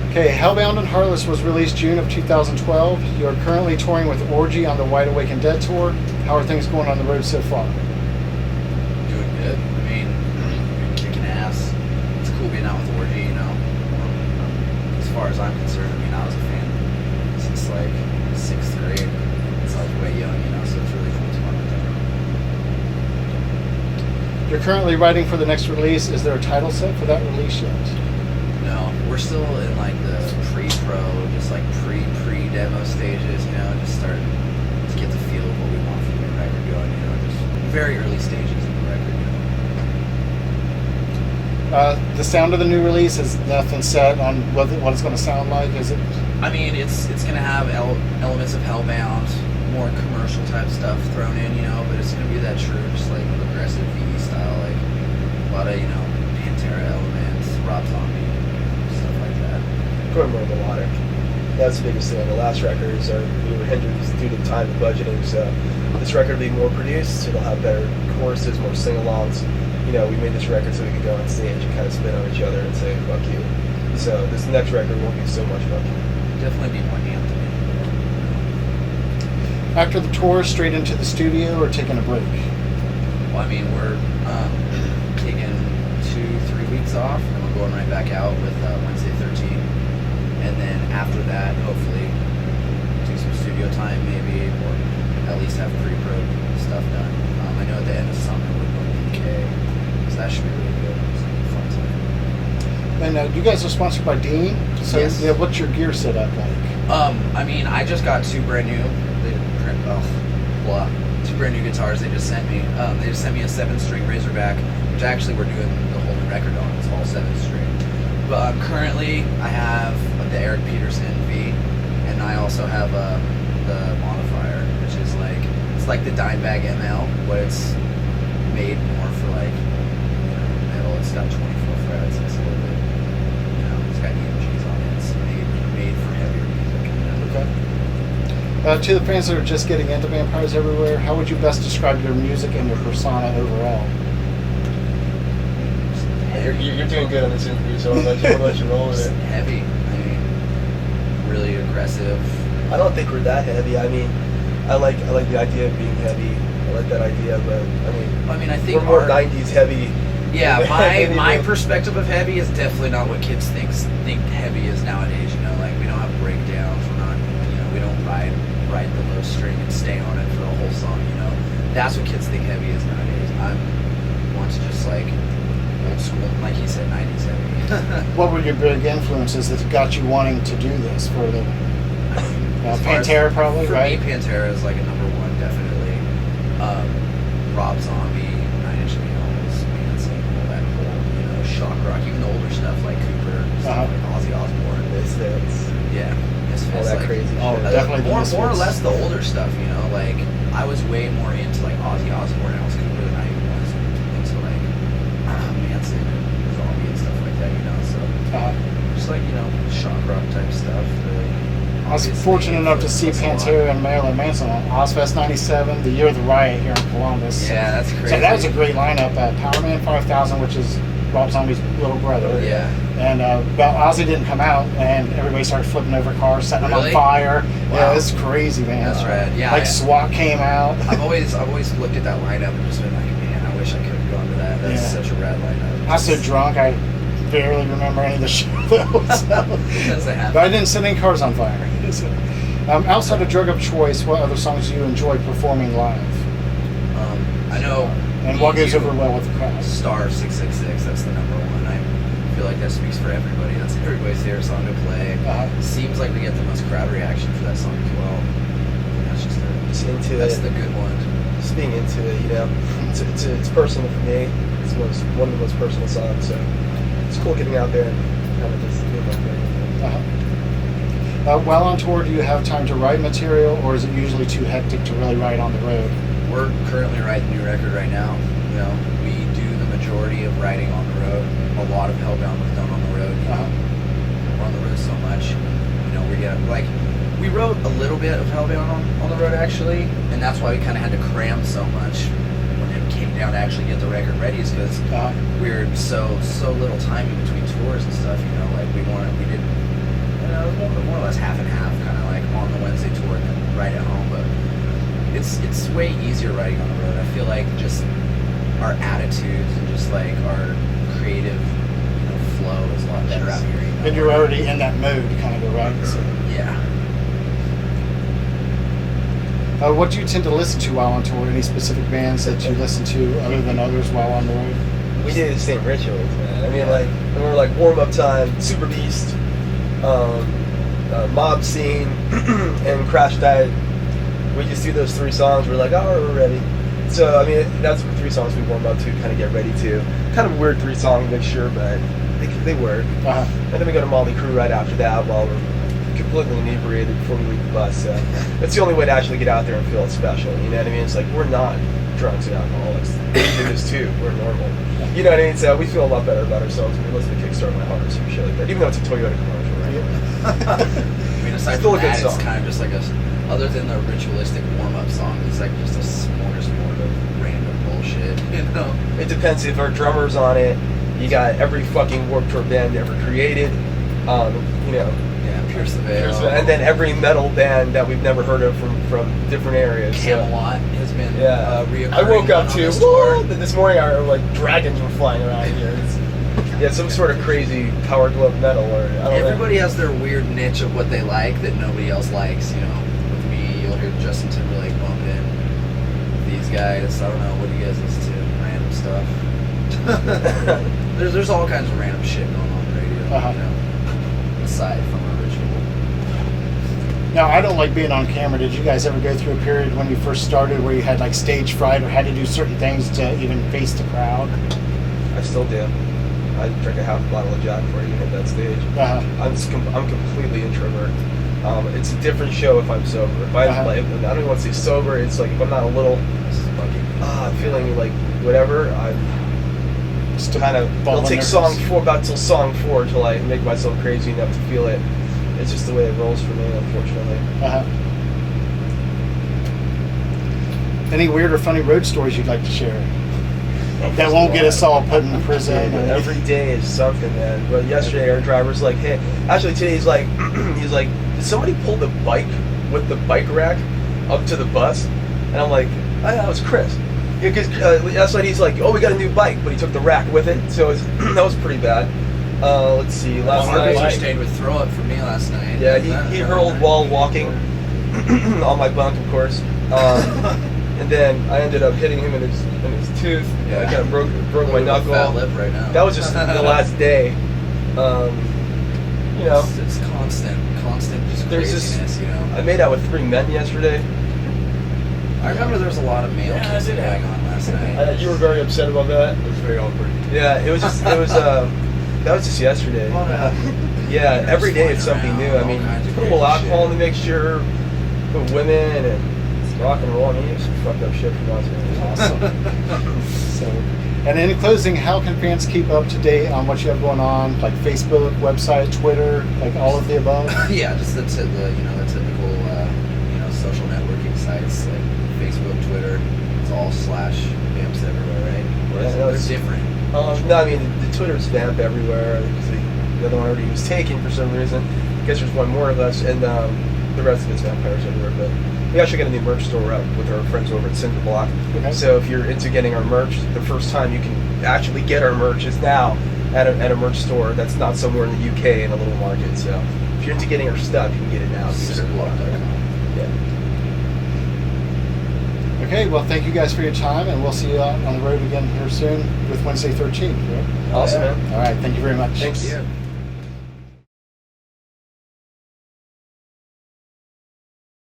Okay, Hellbound and Heartless was released June of 2012. You're currently touring with Orgy on the Wide Awake and Dead tour. How are things going on the road so far? Doing good. I mean, kicking ass. It's cool being out with Orgy, you know. As far as I'm concerned, I mean, I was a fan since like 6th grade. Since I was way young, you know, so it's really cool to work with them. You're currently writing for the next release. Is there a title set for that release yet? No, we're still in like the pre-pro, just like pre-demo stages, you know, just starting to get the feel of what we want from the record going, you know, just very early stages of the record, you know. The sound of the new release is nothing set on what it's going to sound like, is it? I mean, it's going to have elements of Hellbound, more commercial type stuff thrown in, you know, but it's going to be that true, just like aggressive VE style, like a lot of, you know, Pantera elements, Rob Zombie. Going more melodic. That's the biggest thing on the last records. We were hindered due to time and budgeting, so this record will be more produced. It'll have better choruses, more sing-alongs. You know, we made this record so we could go on stage and kind of spin on each other and say "fuck you." So this next record won't be so much "fuck you." Definitely be more anthem. After the tour, straight into the studio or taking a break? Well, I mean, we're taking 2-3 weeks off, and we're going right back out with Wednesday 13. And then after that, hopefully, do some studio time maybe, or at least have pre-pro stuff done. I know at the end of summer we're going to UK, so that should be really good. It's gonna be fun time. And you guys are sponsored by Dean. So yes. Yeah, what's your gear set up like? I mean, I just got two brand new guitars they just sent me. They just sent me a 7-string Razorback, which actually we're doing the whole new record on. It's all 7-string. But currently, I have the Eric Peterson V, and I also have the Modifier, which is like, it's like the Dimebag ML, but it's made more for like, you know, metal. It's got 24 frets. It's a little bit, you know, it's got EMGs on it. It's made for heavier music. You know? Okay. To the fans that are just getting into Vampires Everywhere, how would you best describe your music and your persona overall? You're doing good on this interview, so I'll let you roll with it. Heavy. I mean, really aggressive. I don't think we're that heavy. I mean, I like the idea of being heavy. I like that idea, but I mean, I think we're more 90s heavy. Yeah, my perspective of heavy is definitely not what kids think heavy is nowadays. You know, like we don't have breakdowns. We're not, you know, we don't ride the low string and stay on it for the whole song. You know, that's what kids think heavy is nowadays. I'm more to just like old school, like he said, 90s heavy. What were your big influences that got you wanting to do this for the Pantera probably, for right? me, Pantera is like a number one, definitely. Rob Zombie, 9 Inch Nails, Manson, all that whole, you know, shock rock, even the older stuff like Cooper, stuff like Ozzy Osbourne. Misfits. Yeah, Misfits. All that like, crazy shit. Definitely the Misfits. More or less the older stuff, you know, like I was way more into like Ozzy Osbourne and Alice Cooper than I even was into like Manson and Zombie and stuff like that, you know, so just like, you know, shock rock type stuff, really. I was fortunate enough to see Pantera and Marilyn Manson on Ozfest 97, the year of the riot here in Columbus. Yeah, that's crazy. So that was a great lineup. Powerman 5000, which is Rob Zombie's little brother. Yeah. And Ozzy didn't come out, and everybody started flipping over cars, setting them on fire. Wow. Yeah, it's crazy, man. That's rad. Yeah. Like SWAT came out. I've always looked at that lineup and just been like, man, I wish I could have gone to that. That's such a rad lineup. I was so drunk, I barely remember any of the show. Because they have. But I didn't set any cars on fire. Outside of Drug Up Choice, what other songs do you enjoy performing live? I know. And what goes over well with the crowd? Star 666, that's the number one. I feel like that speaks for everybody. That's everybody's favorite song to play. Seems like we get the most crowd reaction for that song as well. And that's just that's the good one. Just being into it, you know. It's personal for me. It's one of the most personal songs, so it's cool getting out there and kind of just doing my thing. While on tour, do you have time to write material, or is it usually too hectic to really write on the road? We're currently writing a new record right now. You know, we do the majority of writing on the road. A lot of Hellbound was done on the road. We're on the road so much. You know, we wrote a little bit of Hellbound on the road actually, and that's why we kind of had to cram so much when it came down to actually get the record ready, is because we were so little time in between tours and stuff. You know, like we didn't it's way easier riding on the road. I feel like just our attitudes and just like our creative, flow is a lot better out here. And you're already in that mode, kind of, right? So, Yeah. what do you tend to listen to while on tour? Any specific bands that you listen to other than others while on the road? We did the same rituals, man. I mean, like, when we're like warm up time, Super Beast, Mob Scene, and Crash Diet. We just do those 3 songs. We're like, oh, we're ready. So, I mean, that's the 3 songs we warm up to, kind of get ready to. Kind of weird 3-song mixture, but they work. Uh-huh. And then we go to Molly Crew right after that while we're completely inebriated before we leave the bus. So it's the only way to actually get out there and feel it special. You know what I mean? It's like, we're not drunks and alcoholics. We do this too. We're normal. You know what I mean? So we feel a lot better about ourselves when we listen to Kickstart My Heart or some shit like that. Even though it's a Toyota commercial, right? I mean, aside Still from a good that, it's song. kind of just like other than the ritualistic warm-up song, it's like just a smorgasbord of random bullshit, It depends if our drummer's on it. You got every fucking Warped Tour band ever created. Yeah, Pierce the Veil. And then every metal band that we've never heard of from different areas. So, Camelot has been reoccurring. I woke up on to this tour. this morning. Like dragons were flying around here. Some sort of crazy power glove metal, or I don't know. Everybody has their weird niche of what they like that nobody else likes. With me, you'll hear Justin Timberlake bumping. These guys, I don't know, what do you guys listen to? Random stuff. there's all kinds of random shit going on the radio. Uh-huh. Aside from our ritual. Now, I don't like being on camera. Did you guys ever go through a period when you first started where you had like stage fright or had to do certain things to even face the crowd? I still do. I drink a half bottle of Jack before you hit that stage. Uh-huh. I'm completely introvert. It's a different show if I'm sober. If I Uh-huh. I don't even want to say sober. It's like if I'm not a little feeling like whatever, I'm Just kind of. It'll take nervous. till song 4 till I make myself crazy enough to feel it. It's just the way it rolls for me, unfortunately. Uh-huh. Any weird or funny road stories you'd like to share? That won't get us all put in prison. Yeah, every day is something, man. But yesterday our driver's like, hey, actually today he's like, did somebody pull the bike with the bike rack up to the bus? And I'm like, oh, yeah, it was Chris. Yeah, because that's why he's like, oh, we got a new bike, but he took the rack with it, so that was pretty bad. Let's see, last Harvey night. stayed with Throw Up for me last night. Yeah, he hurled while walking on my bunk, of course. And then I ended up hitting him in his tooth. Yeah. I kind of broke my knuckle. Fat lip right now. That was just the last day. It's constant just There's craziness, I made out with 3 men yesterday. I remember there was a lot of male kissing going on last night. You were very upset about that. It was very awkward. Yeah, that was just yesterday. Yeah, every day it's something new. I mean, put a little alcohol in the mixture, put women and rock and roll. I mean, you have some fucked up shit from us. Awesome. So, and in closing, how can fans keep up to date on what you have going on, like Facebook, website, Twitter, like all of the above? Yeah, just the typical social networking sites like Facebook, Twitter. It's all /Vamps everywhere, right? Or is Yeah, it different? No, I mean the Twitter's vamp everywhere because the other one already was taken for some reason. I guess there's one more of us, and the rest of it's vampires everywhere. But we actually got a new merch store up with our friends over at Cinder Block. Okay. So if you're into getting our merch, the first time you can actually get our merch is now at a merch store that's not somewhere in the UK in a little market. So if you're into getting our stuff, you can get it now. Cinderblock.com. Yeah. Okay, well, thank you guys for your time, and we'll see you out on the road again here soon with Wednesday 13th, right? Awesome, man. All right, thank you very much. Thanks. Yeah.